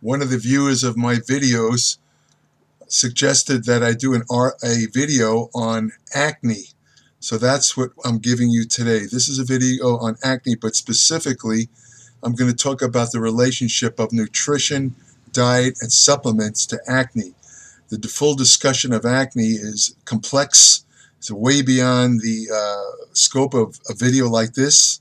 One of the viewers of my videos suggested that I do a video on acne. So that's what I'm giving you today. This is a video on acne, but specifically I'm going to talk about the relationship of nutrition, diet, and supplements to acne. The full discussion of acne is complex. It's way beyond the scope of a video like this.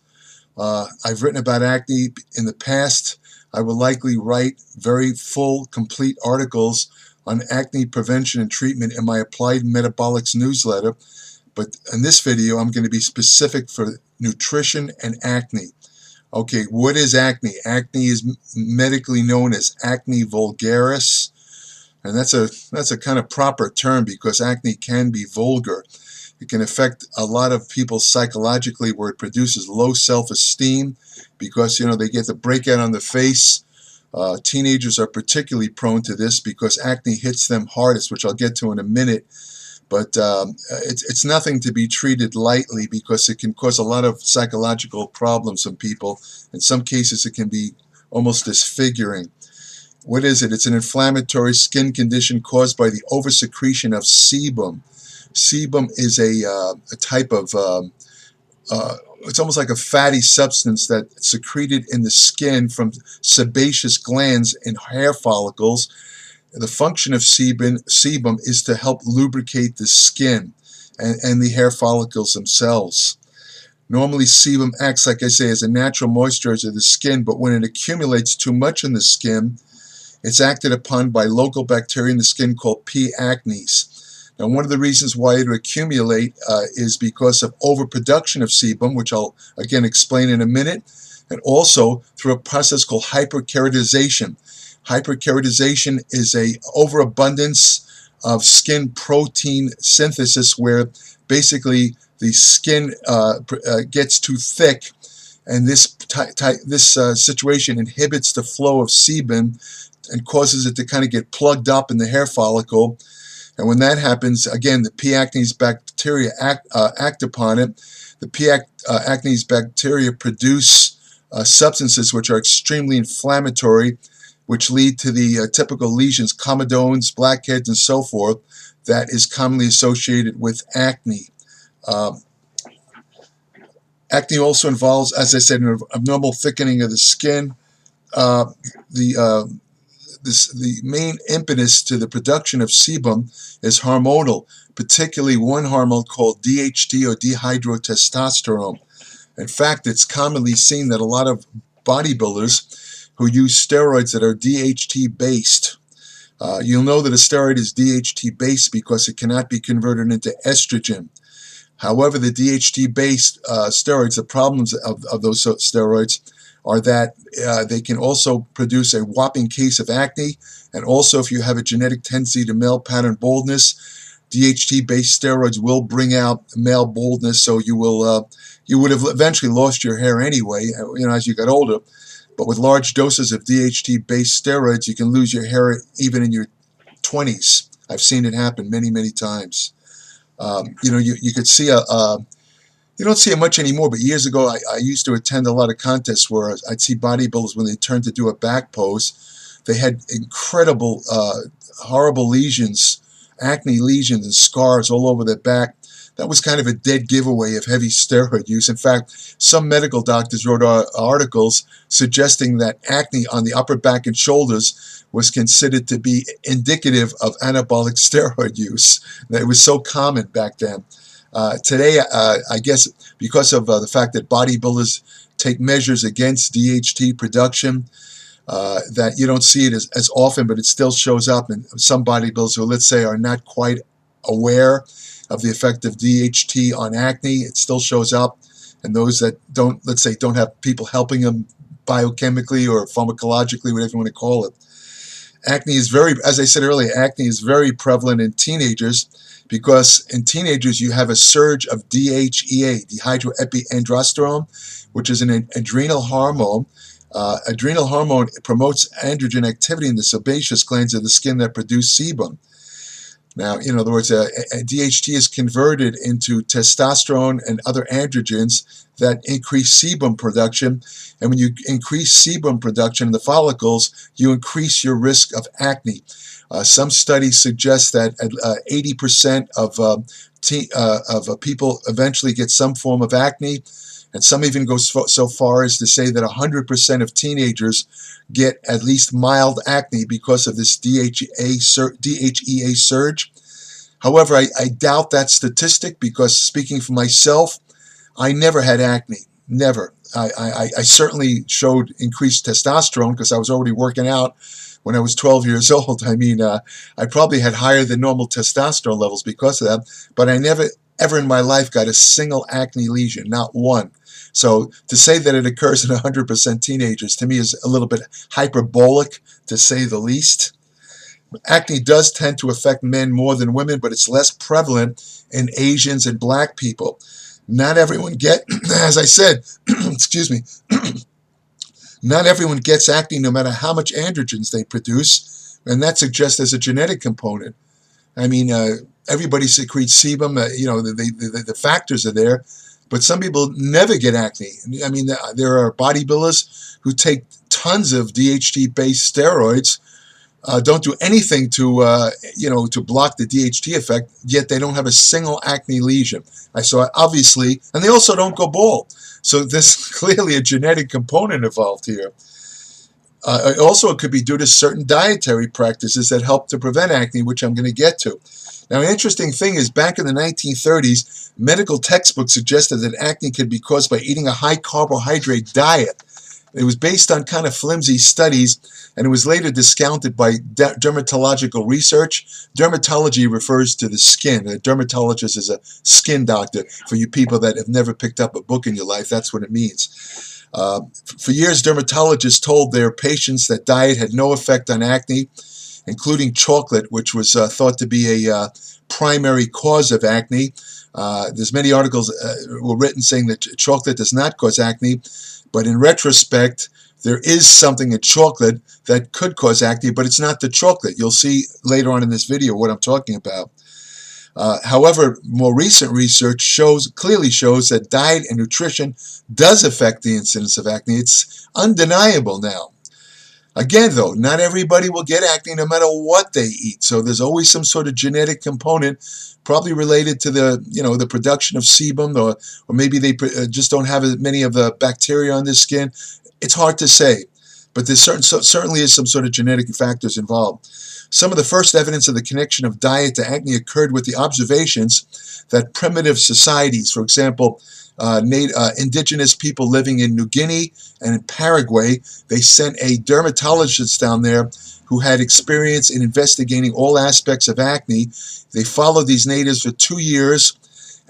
I've written about acne in the past. I will likely write very full, complete articles on acne prevention and treatment in my Applied Metabolics newsletter. But in this video, I'm going to be specific for nutrition and acne. Okay, what is acne? Acne is medically known as acne vulgaris. And that's a kind of proper term because acne can be vulgar. It can affect a lot of people psychologically, where it produces low self-esteem because, they get the breakout on the face. Teenagers are particularly prone to this because acne hits them hardest, which I'll get to in a minute. But it's nothing to be treated lightly because it can cause a lot of psychological problems in people. In some cases, it can be almost disfiguring. What is it? It's an inflammatory skin condition caused by the oversecretion of sebum. Sebum is a type of, it's almost like a fatty substance that's secreted in the skin from sebaceous glands in hair follicles. The function of sebum is to help lubricate the skin and the hair follicles themselves. Normally, sebum acts, like I say, as a natural moisturizer of the skin, but when it accumulates too much in the skin, it's acted upon by local bacteria in the skin called P. acnes. Now, one of the reasons why it will accumulate is because of overproduction of sebum, which I'll again explain in a minute, and also through a process called hyperkeratization. Hyperkeratization is a overabundance of skin protein synthesis, where basically the skin gets too thick, and this situation inhibits the flow of sebum and causes it to kind of get plugged up in the hair follicle. And when that happens, again, the P. acnes bacteria act upon it. The P. acnes bacteria produce substances which are extremely inflammatory, which lead to the typical lesions, comedones, blackheads, and so forth, that is commonly associated with acne. Acne also involves, as I said, an abnormal thickening of the skin. The main impetus to the production of sebum is hormonal, particularly one hormone called DHT, or dihydrotestosterone. In fact, it's commonly seen that a lot of bodybuilders who use steroids that are DHT based. You'll know that a steroid is DHT based because it cannot be converted into estrogen. However, the DHT based steroids, the problems of those steroids are that they can also produce a whopping case of acne, and also if you have a genetic tendency to male pattern baldness, DHT-based steroids will bring out male baldness, so you would have eventually lost your hair anyway, as you got older. But with large doses of DHT-based steroids, you can lose your hair even in your 20s. I've seen it happen many, many times. You could see you don't see it much anymore, but years ago I used to attend a lot of contests where I'd see bodybuilders, when they turned to do a back pose, they had incredible, horrible lesions, acne lesions and scars all over their back. That was kind of a dead giveaway of heavy steroid use. In fact, some medical doctors wrote articles suggesting that acne on the upper back and shoulders was considered to be indicative of anabolic steroid use. It was so common back then. Today, I guess because of the fact that bodybuilders take measures against DHT production, that you don't see it as often, but it still shows up in some bodybuilders who, let's say, are not quite aware of the effect of DHT on acne. It still shows up, and those that don't, let's say, don't have people helping them biochemically or pharmacologically, whatever you want to call it. Acne is as I said earlier, acne is very prevalent in teenagers, because in teenagers you have a surge of DHEA, dihydroepiandrosterone, which is an adrenal hormone. Adrenal hormone promotes androgen activity in the sebaceous glands of the skin that produce sebum. Now, in other words, DHT is converted into testosterone and other androgens that increase sebum production. And when you increase sebum production in the follicles, you increase your risk of acne. Some studies suggest that 80% of people eventually get some form of acne, and some even go so far as to say that 100% of teenagers get at least mild acne because of this DHEA surge. However, I doubt that statistic because, speaking for myself, I never had acne. Never. I certainly showed increased testosterone because I was already working out when I was 12 years old. I mean, I probably had higher than normal testosterone levels because of that, but I never, ever in my life got a single acne lesion, not one. So to say that it occurs in 100% teenagers, to me, is a little bit hyperbolic, to say the least. Acne does tend to affect men more than women, but it's less prevalent in Asians and black people. Not everyone as I said, excuse me, not everyone gets acne no matter how much androgens they produce, and that suggests there's a genetic component. I mean, everybody secretes sebum, the factors are there, but some people never get acne. I mean, there are bodybuilders who take tons of DHT-based steroids, don't do anything to to block the DHT effect, yet they don't have a single acne lesion. I saw obviously, and they also don't go bald. So there's clearly a genetic component involved here. Also, it could be due to certain dietary practices that help to prevent acne, which I'm going to get to. Now, an interesting thing is back in the 1930s, medical textbooks suggested that acne could be caused by eating a high carbohydrate diet. It was based on kind of flimsy studies, and it was later discounted by dermatological research. Dermatology refers to the skin. A dermatologist is a skin doctor. For you people that have never picked up a book in your life, that's what it means. For years, dermatologists told their patients that diet had no effect on acne, including chocolate, which was thought to be a primary cause of acne. There's many articles were written saying that chocolate does not cause acne, but in retrospect, there is something in chocolate that could cause acne, but it's not the chocolate. You'll see later on in this video what I'm talking about. However, more recent research clearly shows that diet and nutrition does affect the incidence of acne. It's undeniable now. Again, though, not everybody will get acne no matter what they eat. So there's always some sort of genetic component, probably related to the production of sebum, or maybe they just don't have as many of the bacteria on their skin. It's hard to say, but there certainly is some sort of genetic factors involved. Some of the first evidence of the connection of diet to acne occurred with the observations that primitive societies, for example, indigenous people living in New Guinea and in Paraguay, they sent a dermatologist down there who had experience in investigating all aspects of acne. They followed these natives for 2 years,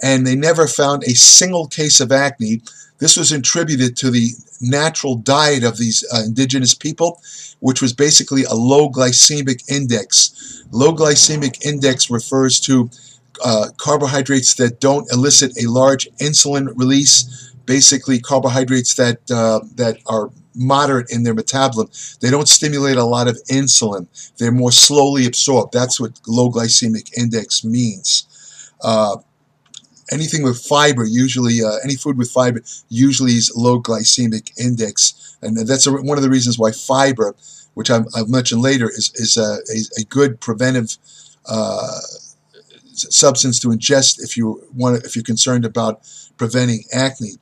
and they never found a single case of acne. This was attributed to the natural diet of these indigenous people, which was basically a low glycemic index. Low glycemic index refers to carbohydrates that don't elicit a large insulin release, basically carbohydrates that are moderate in their metabolism. They don't stimulate a lot of insulin. They're more slowly absorbed. That's what low glycemic index means. Anything with fiber, usually, any food with fiber usually is low glycemic index. And that's one of the reasons why fiber, which I'll mention later, is a good preventive substance to ingest if you're concerned about preventing acne.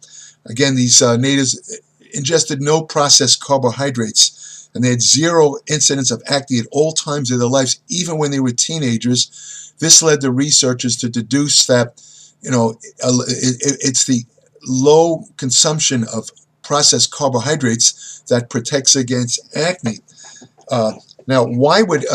Again, these natives ingested no processed carbohydrates, and they had zero incidence of acne at all times of their lives, even when they were teenagers. This led the researchers to deduce that it's the low consumption of processed carbohydrates that protects against acne. Now, why would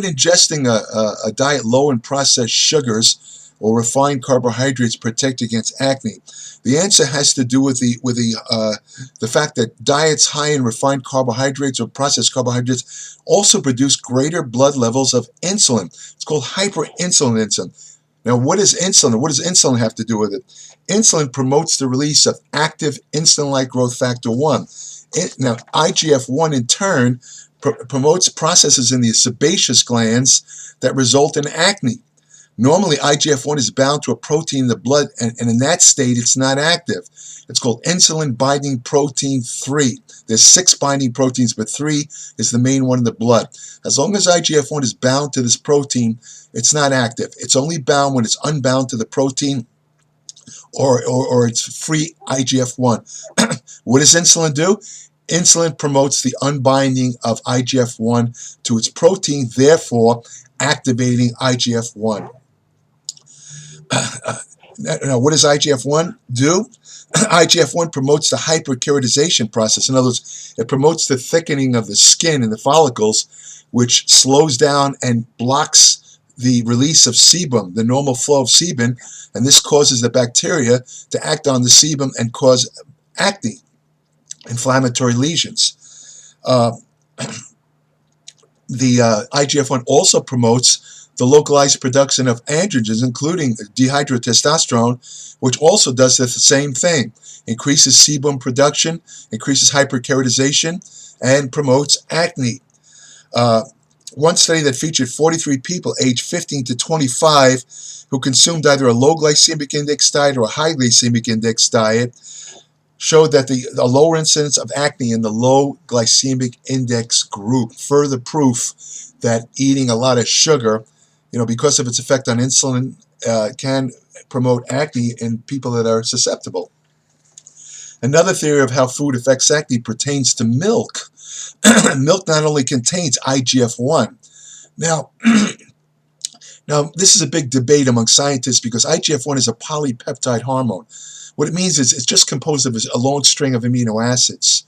ingesting a diet low in processed sugars or refined carbohydrates protect against acne? The answer has to do with the fact that diets high in refined carbohydrates or processed carbohydrates also produce greater blood levels of insulin. It's called hyperinsulinism. Now, what is insulin? What does insulin have to do with it? Insulin promotes the release of active insulin-like growth factor 1. Now, IGF-1 in turn promotes processes in the sebaceous glands that result in acne. Normally, IGF-1 is bound to a protein in the blood, and in that state, it's not active. It's called insulin-binding protein 3. There's 6 binding proteins, but 3 is the main one in the blood. As long as IGF-1 is bound to this protein, it's not active. It's only bound when it's unbound to the protein or it's free IGF-1. What does insulin do? Insulin promotes the unbinding of IGF-1 to its protein, therefore activating IGF-1. Now, what does IGF-1 do? IGF-1 promotes the hyperkeratinization process. In other words, it promotes the thickening of the skin and the follicles, which slows down and blocks the release of sebum, the normal flow of sebum, and this causes the bacteria to act on the sebum and cause acne, inflammatory lesions. The IGF-1 also promotes the localized production of androgens, including dihydrotestosterone, which also does the same thing. Increases sebum production, increases hyperkeratinization, and promotes acne. One study that featured 43 people aged 15 to 25 who consumed either a low glycemic index diet or a high glycemic index diet showed that the lower incidence of acne in the low glycemic index group. Further proof that eating a lot of sugar, because of its effect on insulin, can promote acne in people that are susceptible. Another theory of how food affects acne pertains to milk. Milk not only contains IGF-1. Now, this is a big debate among scientists because IGF-1 is a polypeptide hormone. What it means is it's just composed of a long string of amino acids.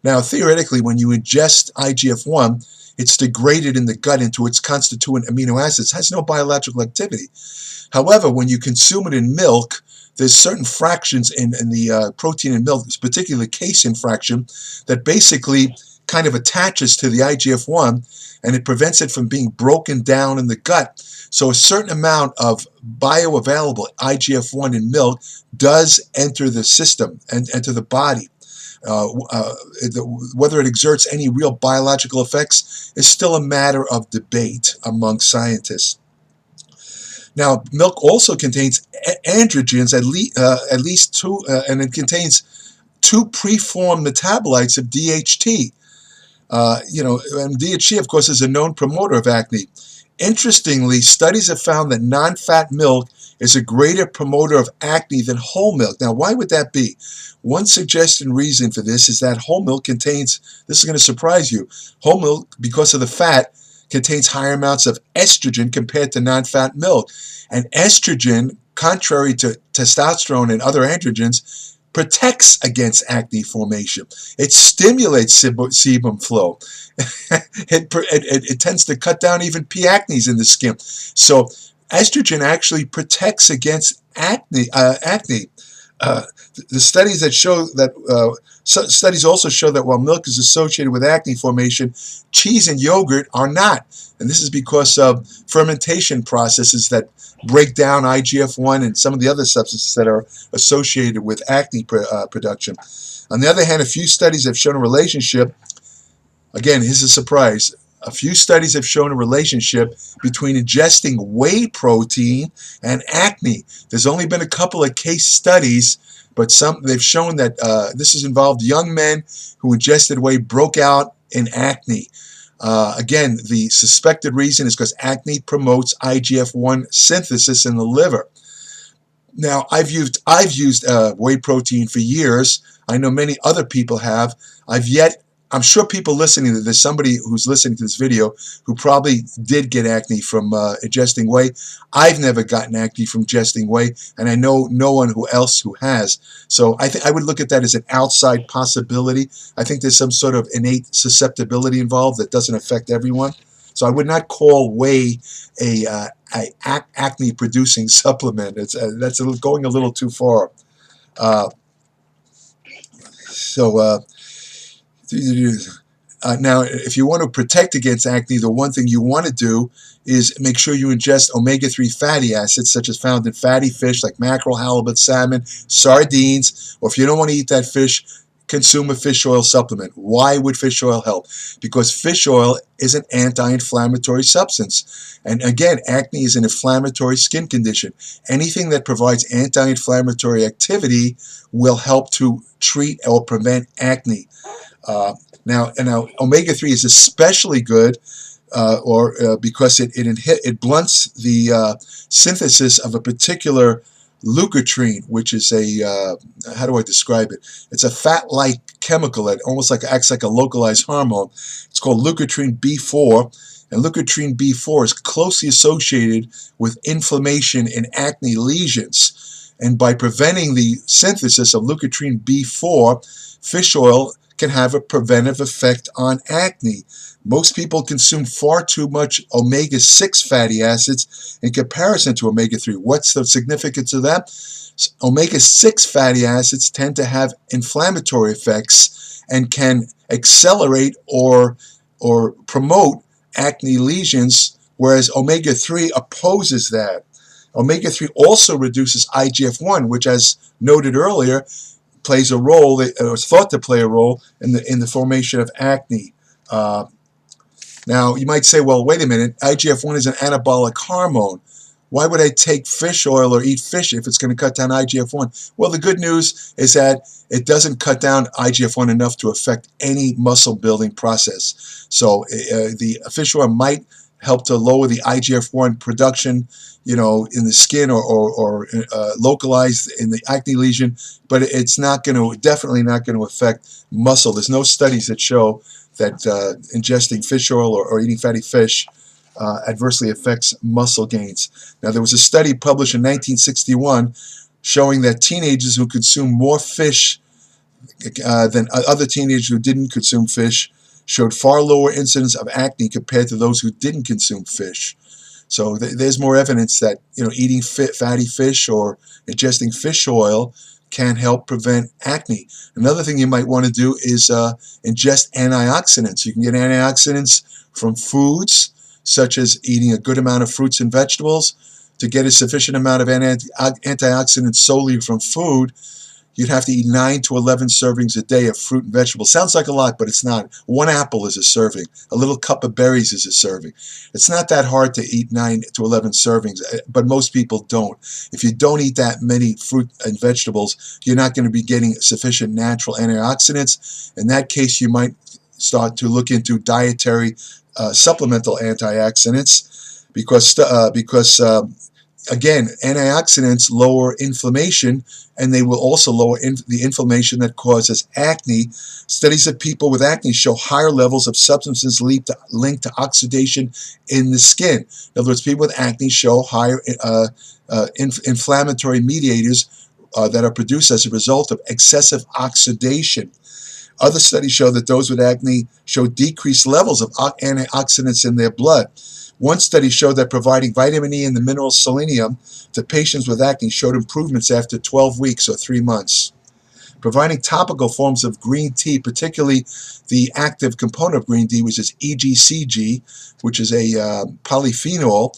Now, theoretically, when you ingest IGF-1, it's degraded in the gut into its constituent amino acids. It has no biological activity. However, when you consume it in milk, there's certain fractions in the protein in milk, particularly the casein fraction, that basically kind of attaches to the IGF-1, and it prevents it from being broken down in the gut. So a certain amount of bioavailable IGF-1 in milk does enter the system and enter the body. Whether it exerts any real biological effects is still a matter of debate among scientists. Now, milk also contains androgens, at least 2, and it contains 2 preformed metabolites of DHT. And DHT, of course, is a known promoter of acne. Interestingly, studies have found that non-fat milk is a greater promoter of acne than whole milk. Now, why would that be? One suggested reason for this is that whole milk contains, this is going to surprise you, whole milk, because of the fat, contains higher amounts of estrogen compared to non-fat milk. And estrogen, contrary to testosterone and other androgens, protects against acne formation. It stimulates sebum flow. It tends to cut down even P. acnes in the skin. So estrogen actually protects against acne. The studies that show that studies also show that while milk is associated with acne formation, cheese and yogurt are not, and this is because of fermentation processes that break down IGF-1 and some of the other substances that are associated with acne production. On the other hand, a few studies have shown a relationship. Again, here's a surprise. A few studies have shown a relationship between ingesting whey protein and acne. There's only been a couple of case studies, but they've shown that this has involved young men who ingested whey broke out in acne. Again, the suspected reason is because acne promotes IGF-1 synthesis in the liver. Now, I've used whey protein for years. I know many other people have. I'm sure people listening to this, somebody who's listening to this video who probably did get acne from ingesting whey. I've never gotten acne from ingesting whey, and I know no one else who has. So I would look at that as an outside possibility. I think there's some sort of innate susceptibility involved that doesn't affect everyone. So I would not call whey a acne-producing supplement. That's going a little too far. Now, if you want to protect against acne, the one thing you want to do is make sure you ingest omega-3 fatty acids, such as found in fatty fish like mackerel, halibut, salmon, sardines, or if you don't want to eat that fish, consume a fish oil supplement. Why would fish oil help? Because fish oil is an anti-inflammatory substance. And again, acne is an inflammatory skin condition. Anything that provides anti-inflammatory activity will help to treat or prevent acne. Now, omega-3 is especially good because it blunts the synthesis of a particular leukotriene, which is a how do I describe it? It's a fat-like chemical that almost acts like a localized hormone. It's called leukotriene B4, and leukotriene B4 is closely associated with inflammation in acne lesions. And by preventing the synthesis of leukotriene B4, fish oil can have a preventive effect on acne. Most people consume far too much omega-6 fatty acids in comparison to omega-3. What's the significance of that? Omega-6 fatty acids tend to have inflammatory effects and can accelerate or promote acne lesions, whereas omega-3 opposes that. Omega-3 also reduces IGF-1, which, as noted earlier, plays a role, or is thought to play a role in the formation of acne. Now, you might say, well, wait a minute, IGF-1 is an anabolic hormone. Why would I take fish oil or eat fish if it's going to cut down IGF-1? Well, the good news is that it doesn't cut down IGF-1 enough to affect any muscle building process. So the fish oil might help to lower the IGF-1 production, in the skin or localized in the acne lesion, but it's definitely not going to affect muscle. There's no studies that show that ingesting fish oil or eating fatty fish adversely affects muscle gains. Now, there was a study published in 1961 showing that teenagers who consume more fish than other teenagers who didn't consume fish showed far lower incidence of acne compared to those who didn't consume fish. So there's more evidence that eating fatty fish or ingesting fish oil can help prevent acne. Another thing you might want to do is ingest antioxidants. You can get antioxidants from foods, such as eating a good amount of fruits and vegetables. To get a sufficient amount of antioxidants solely from food, you'd have to eat 9 to 11 servings a day of fruit and vegetables. Sounds like a lot, but it's not. 1 apple is a serving. A little cup of berries is a serving. It's not that hard to eat 9 to 11 servings, but most people don't. If you don't eat that many fruit and vegetables, you're not going to be getting sufficient natural antioxidants. In that case, you might start to look into dietary supplemental antioxidants because again, antioxidants lower inflammation, and they will also lower the inflammation that causes acne. Studies of people with acne show higher levels of substances linked to oxidation in the skin. In other words, people with acne show higher inflammatory mediators that are produced as a result of excessive oxidation. Other studies show that those with acne show decreased levels of antioxidants in their blood. One study showed that providing vitamin E and the mineral selenium to patients with acne showed improvements after 12 weeks or 3 months. Providing topical forms of green tea, particularly the active component of green tea, which is EGCG, which is a polyphenol.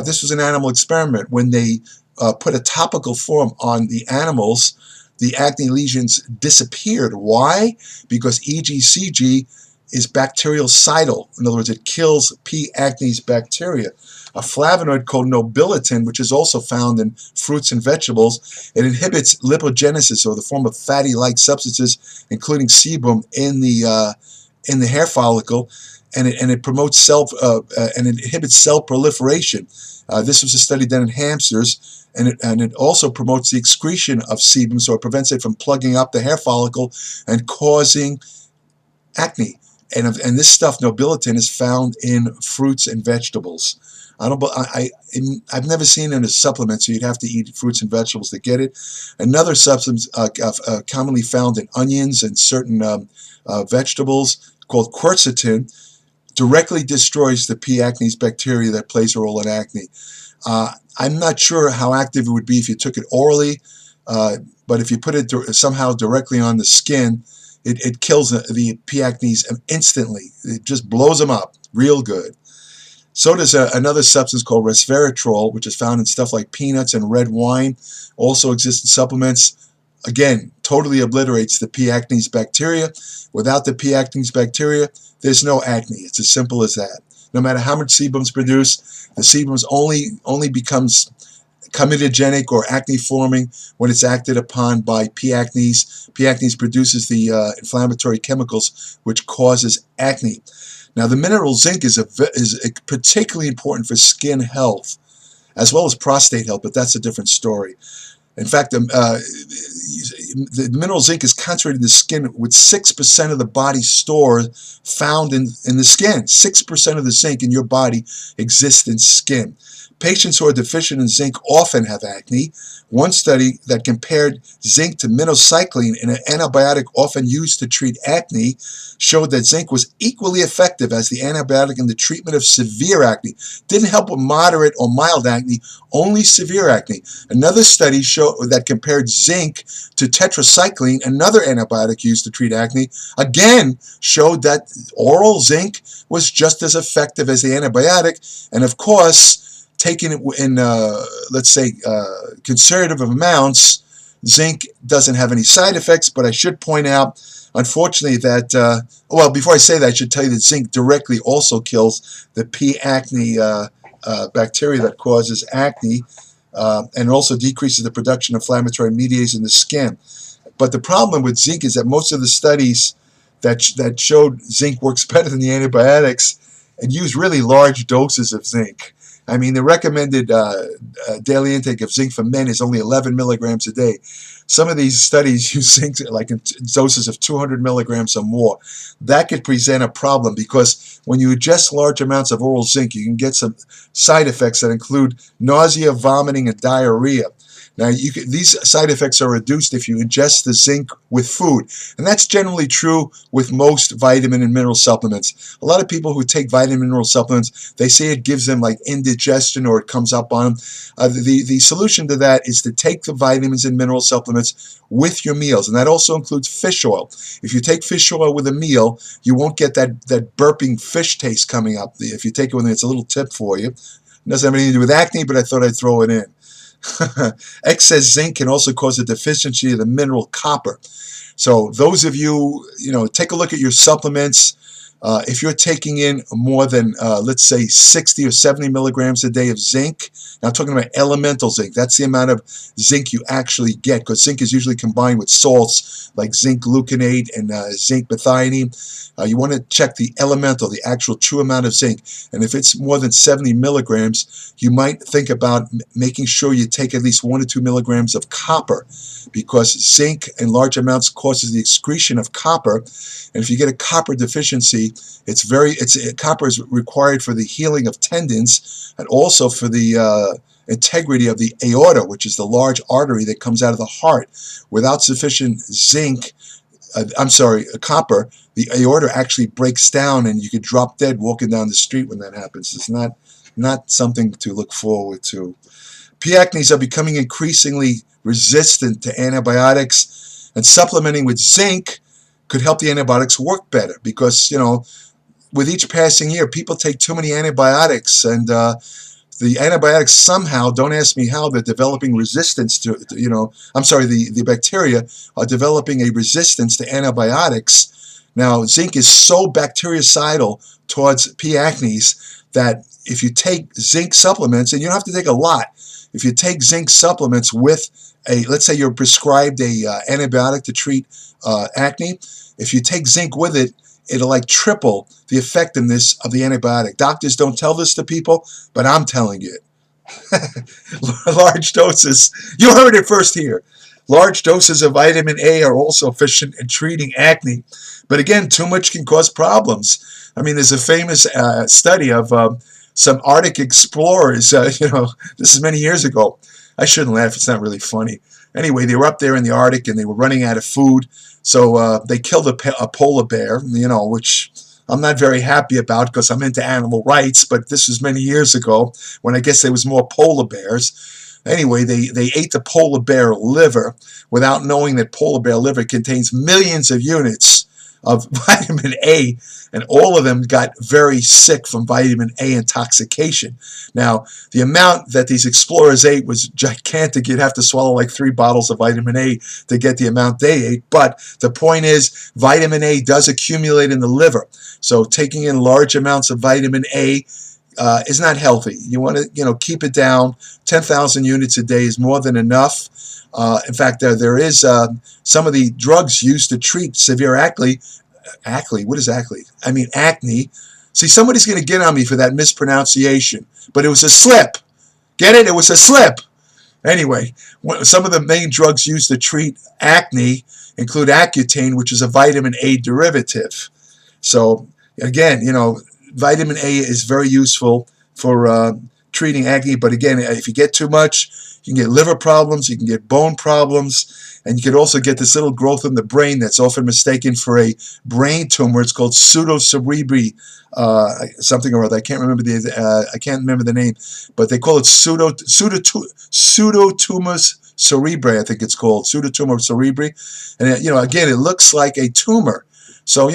This was an animal experiment. When they put a topical form on the animals, the acne lesions disappeared. Why? Because EGCG is bactericidal. In other words, it kills P. acnes bacteria. A flavonoid called nobiletin, which is also found in fruits and vegetables, it inhibits lipogenesis, or the form of fatty-like substances, including sebum, in the hair follicle, and it promotes and it inhibits cell proliferation. This was a study done in hamsters, and it also promotes the excretion of sebum, so it prevents it from plugging up the hair follicle and causing acne. And this stuff, nobiletin, is found in fruits and vegetables. I've never seen it in a supplement, so you'd have to eat fruits and vegetables to get it. Another substance commonly found in onions and certain vegetables, called quercetin, directly destroys the P. acnes bacteria that plays a role in acne. I'm not sure how active it would be if you took it orally, but if you put it somehow directly on the skin, it kills the P. acnes instantly. It just blows them up real good. So does another substance called resveratrol, which is found in stuff like peanuts and red wine. Also exists in supplements. again, totally obliterates the P. acnes bacteria. Without the P. acnes bacteria, there's no acne. It's as simple as that. No matter how much sebum's produced, the sebum's only becomes comedogenic or acne forming when it's acted upon by P. acnes. P. acnes produces the inflammatory chemicals which causes acne. Now, the mineral zinc is particularly important for skin health as well as prostate health, but that's a different story. In fact, the mineral zinc is concentrated in the skin with 6% of the body stores found in the skin. 6% of the zinc in your body exists in skin. Patients who are deficient in zinc often have acne. One study that compared zinc to minocycline, an antibiotic often used to treat acne, showed that zinc was equally effective as the antibiotic in the treatment of severe acne. Didn't help with moderate or mild acne, only severe acne. Another study that compared zinc to tetracycline, another antibiotic used to treat acne, again showed that oral zinc was just as effective as the antibiotic, and of course, taking it in, let's say, conservative amounts, zinc doesn't have any side effects, but I should point out, unfortunately, that, well, before I say that, I should tell you that zinc directly also kills the P. acne bacteria that causes acne, and also decreases the production of inflammatory mediators in the skin. But the problem with zinc is that most of the studies that showed zinc works better than the antibiotics and use really large doses of zinc. I mean, the recommended daily intake of zinc for men is only 11 milligrams a day. Some of these studies use zinc like in doses of 200 milligrams or more. That could present a problem because when you ingest large amounts of oral zinc, you can get some side effects that include nausea, vomiting, and diarrhea. Now, these side effects are reduced if you ingest the zinc with food, and that's generally true with most vitamin and mineral supplements. A lot of people who take vitamin and mineral supplements, they say it gives them like indigestion or it comes up on them. The solution to that is to take the vitamins and mineral supplements with your meals, and that also includes fish oil. If you take fish oil with a meal, you won't get that burping fish taste coming up. If you take it with it, it's a little tip for you. It doesn't have anything to do with acne, but I thought I'd throw it in. Excess zinc can also cause a deficiency of the mineral copper. So those of you, take a look at your supplements. If you're taking in more than, let's say, 60 or 70 milligrams a day of zinc, now I'm talking about elemental zinc. That's the amount of zinc you actually get, because zinc is usually combined with salts like zinc gluconate and zinc methionine. You want to check the elemental, the actual true amount of zinc. And if it's more than 70 milligrams, you might think about making sure you take at least 1 to 2 milligrams of copper, because zinc in large amounts causes the excretion of copper. And if you get a copper deficiency, copper is required for the healing of tendons and also for the integrity of the aorta, which is the large artery that comes out of the heart. Without sufficient copper, the aorta actually breaks down and you could drop dead walking down the street when that happens. It's not something to look forward to. P. acnes are becoming increasingly resistant to antibiotics, and supplementing with zinc could help the antibiotics work better, because, with each passing year, people take too many antibiotics, and the antibiotics somehow, don't ask me how, they're developing resistance to, the bacteria are developing a resistance to antibiotics. Now, zinc is so bactericidal towards P. acnes that if you take zinc supplements, and you don't have to take a lot, if you take zinc supplements with let's say you're prescribed a antibiotic to treat acne, if you take zinc with it, it'll like triple the effectiveness of the antibiotic. Doctors don't tell this to people, but I'm telling you. Large doses, you heard it first here. Large doses of vitamin A are also efficient in treating acne. But again, too much can cause problems. I mean, there's a famous study of some Arctic explorers, this is many years ago. I shouldn't laugh, it's not really funny. Anyway, they were up there in the Arctic and they were running out of food, so they killed a polar bear, which I'm not very happy about because I'm into animal rights, but this was many years ago when I guess there was more polar bears. Anyway, they ate the polar bear liver without knowing that polar bear liver contains millions of units of vitamin A, and all of them got very sick from vitamin A intoxication. Now, the amount that these explorers ate was gigantic. You'd have to swallow like 3 bottles of vitamin A to get the amount they ate. But the point is, vitamin A does accumulate in the liver. So taking in large amounts of vitamin A is not healthy. You want to, keep it down. 10,000 units a day is more than enough. In fact, there is some of the drugs used to treat severe acne. Acne? What is acne? I mean acne. See, somebody's going to get on me for that mispronunciation, but it was a slip. Get it? It was a slip. Anyway, some of the main drugs used to treat acne include Accutane, which is a vitamin A derivative. So again, vitamin A is very useful for treating acne, but again, if you get too much, you can get liver problems, you can get bone problems, and you can also get this little growth in the brain that's often mistaken for a brain tumor. It's called pseudocerebri, something or other. I can't remember the name, but they call it pseudotumor cerebri. I think it's called pseudotumor cerebri, and again, it looks like a tumor. So,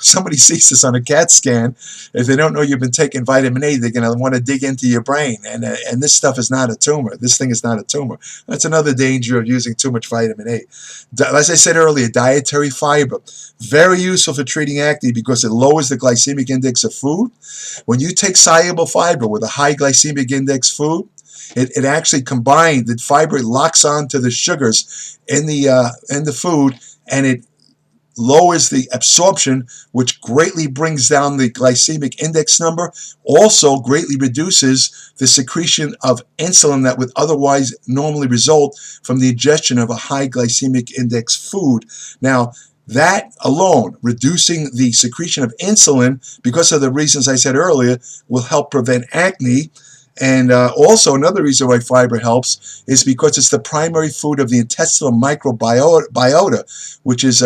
somebody sees this on a CAT scan, if they don't know you've been taking vitamin A, they're going to want to dig into your brain. And this stuff is not a tumor. This thing is not a tumor. That's another danger of using too much vitamin A. As I said earlier, dietary fiber, very useful for treating acne because it lowers the glycemic index of food. When you take soluble fiber with a high glycemic index food, it actually combined, the fiber locks onto the sugars in the food, and it lowers the absorption, which greatly brings down the glycemic index number, also greatly reduces the secretion of insulin that would otherwise normally result from the ingestion of a high glycemic index food. Now, that alone, reducing the secretion of insulin, because of the reasons I said earlier, will help prevent acne. And also another reason why fiber helps is because it's the primary food of the intestinal microbiota, which is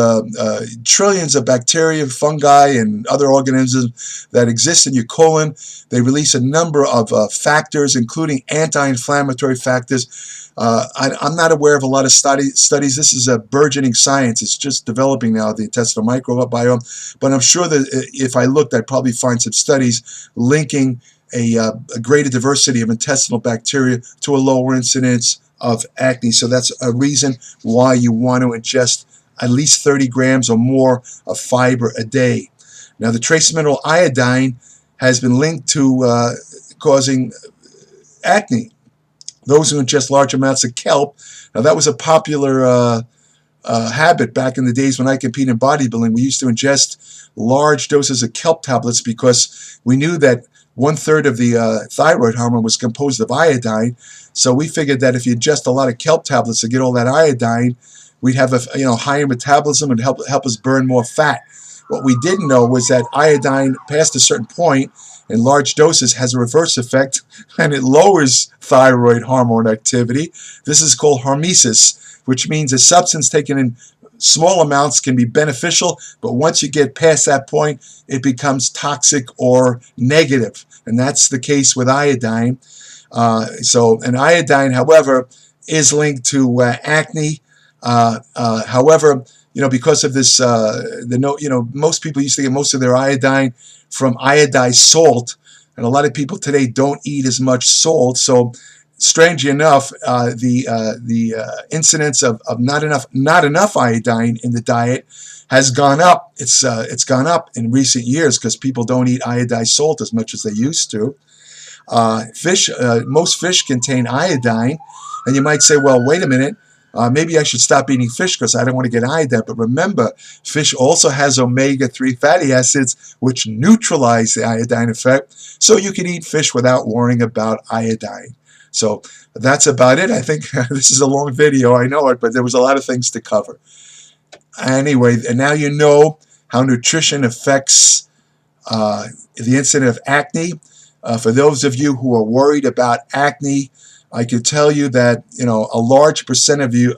trillions of bacteria, fungi, and other organisms that exist in your colon. They release a number of factors, including anti-inflammatory factors. I'm not aware of a lot of studies. This is a burgeoning science. It's just developing now, the intestinal microbiome. But I'm sure that if I looked, I'd probably find some studies linking a greater diversity of intestinal bacteria to a lower incidence of acne. So that's a reason why you want to ingest at least 30 grams or more of fiber a day. Now, the trace mineral iodine has been linked to causing acne. Those who ingest large amounts of kelp, now that was a popular habit back in the days when I competed in bodybuilding. We used to ingest large doses of kelp tablets because we knew that 1/3 of the thyroid hormone was composed of iodine. So we figured that if you ingest a lot of kelp tablets to get all that iodine, we'd have a higher metabolism and help us burn more fat. What we didn't know was that iodine, past a certain point, in large doses, has a reverse effect, and it lowers thyroid hormone activity. This is called hormesis, which means a substance taken in small amounts can be beneficial, but once you get past that point, it becomes toxic or negative. And that's the case with iodine. And iodine, however, is linked to acne. However, because of this, most people used to get most of their iodine from iodized salt, and a lot of people today don't eat as much salt. So, strangely enough, the incidence of not enough iodine in the diet has gone up. It's gone up in recent years because people don't eat iodized salt as much as they used to. Most fish contain iodine, and you might say, well, wait a minute. Maybe I should stop eating fish because I don't want to get iodine. But remember, fish also has omega-3 fatty acids, which neutralize the iodine effect. So you can eat fish without worrying about iodine. So that's about it. I think this is a long video, I know it, but there was a lot of things to cover. Anyway, and now you know how nutrition affects the incidence of acne. For those of you who are worried about acne, I can tell you that a large percent of you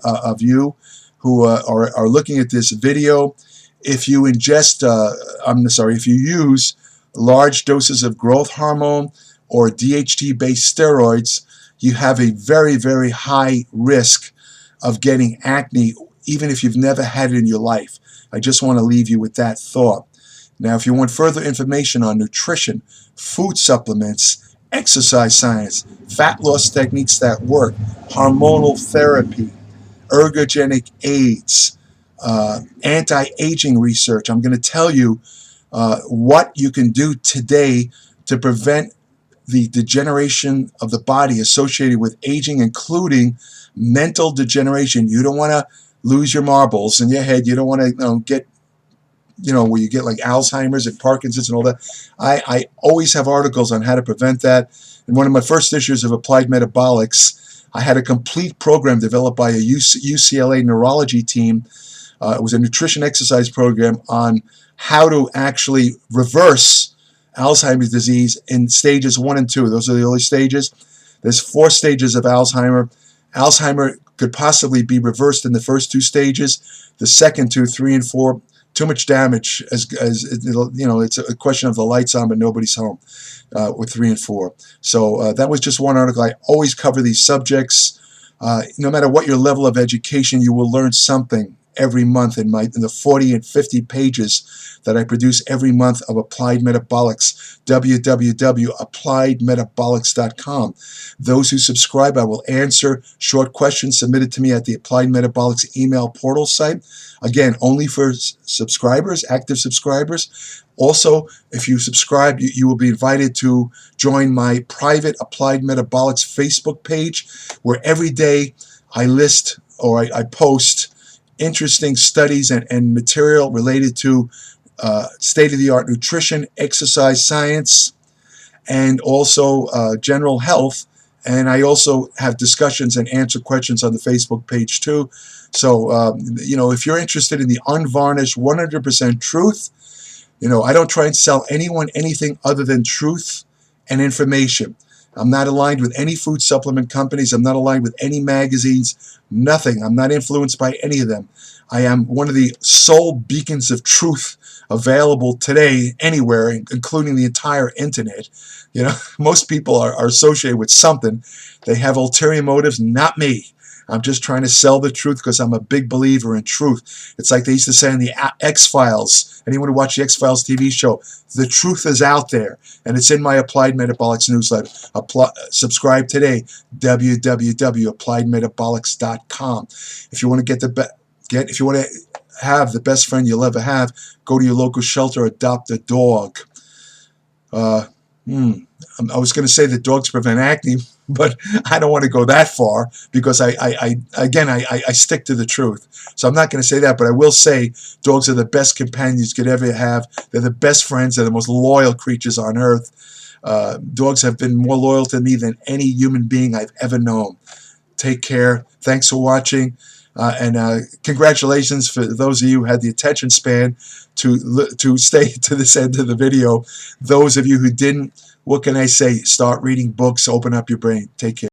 who are looking at this video, if you if you use large doses of growth hormone or DHT-based steroids, you have a very, very high risk of getting acne, even if you've never had it in your life. I just want to leave you with that thought. Now, if you want further information on nutrition, food supplements, exercise science, fat loss techniques that work, hormonal therapy, ergogenic aids, anti-aging research, I'm going to tell you what you can do today to prevent the degeneration of the body associated with aging, including mental degeneration. You don't want to lose your marbles in your head. You don't want to get, where you get like Alzheimer's and Parkinson's and all that. I always have articles on how to prevent that. In one of my first issues of Applied Metabolics, I had a complete program developed by a UCLA neurology team. It was a nutrition exercise program on how to actually reverse Alzheimer's disease in stages 1 and 2. Those are the early stages. There's 4 stages of Alzheimer. Alzheimer could possibly be reversed in the first 2 stages. The second 2, 3, and 4, too much damage. As it's a question of the lights on but nobody's home with 3 and 4. So that was just one article. I always cover these subjects. No matter what your level of education, you will learn something every month in the 40 and 50 pages that I produce every month of Applied Metabolics, www.appliedmetabolics.com. Those who subscribe, I will answer short questions submitted to me at the Applied Metabolics email portal site. Again, only for subscribers, active subscribers. Also, if you subscribe, you will be invited to join my private Applied Metabolics Facebook page, where every day I list or I post interesting studies and material related to state-of-the-art nutrition, exercise science, and also general health. And I also have discussions and answer questions on the Facebook page too. So, if you're interested in the unvarnished 100% truth, I don't try and sell anyone anything other than truth and information. I'm not aligned with any food supplement companies. I'm not aligned with any magazines. Nothing. I'm not influenced by any of them. I am one of the sole beacons of truth available today anywhere, including the entire internet. Most people are associated with something. They have ulterior motives, not me. I'm just trying to sell the truth because I'm a big believer in truth. It's like they used to say in the X-Files. Anyone who watched the X-Files TV show, the truth is out there, and it's in my Applied Metabolics newsletter. Subscribe today, www.appliedmetabolics.com. If you want to if you want to have the best friend you'll ever have, go to your local shelter, adopt a dog. I was going to say that dogs prevent acne, but I don't want to go that far because I stick to the truth. So I'm not going to say that, but I will say dogs are the best companions you could ever have. They're the best friends. They're the most loyal creatures on earth. Dogs have been more loyal to me than any human being I've ever known. Take care. Thanks for watching. And congratulations for those of you who had the attention span to stay to this end of the video. Those of you who didn't, what can I say? Start reading books, open up your brain. Take care.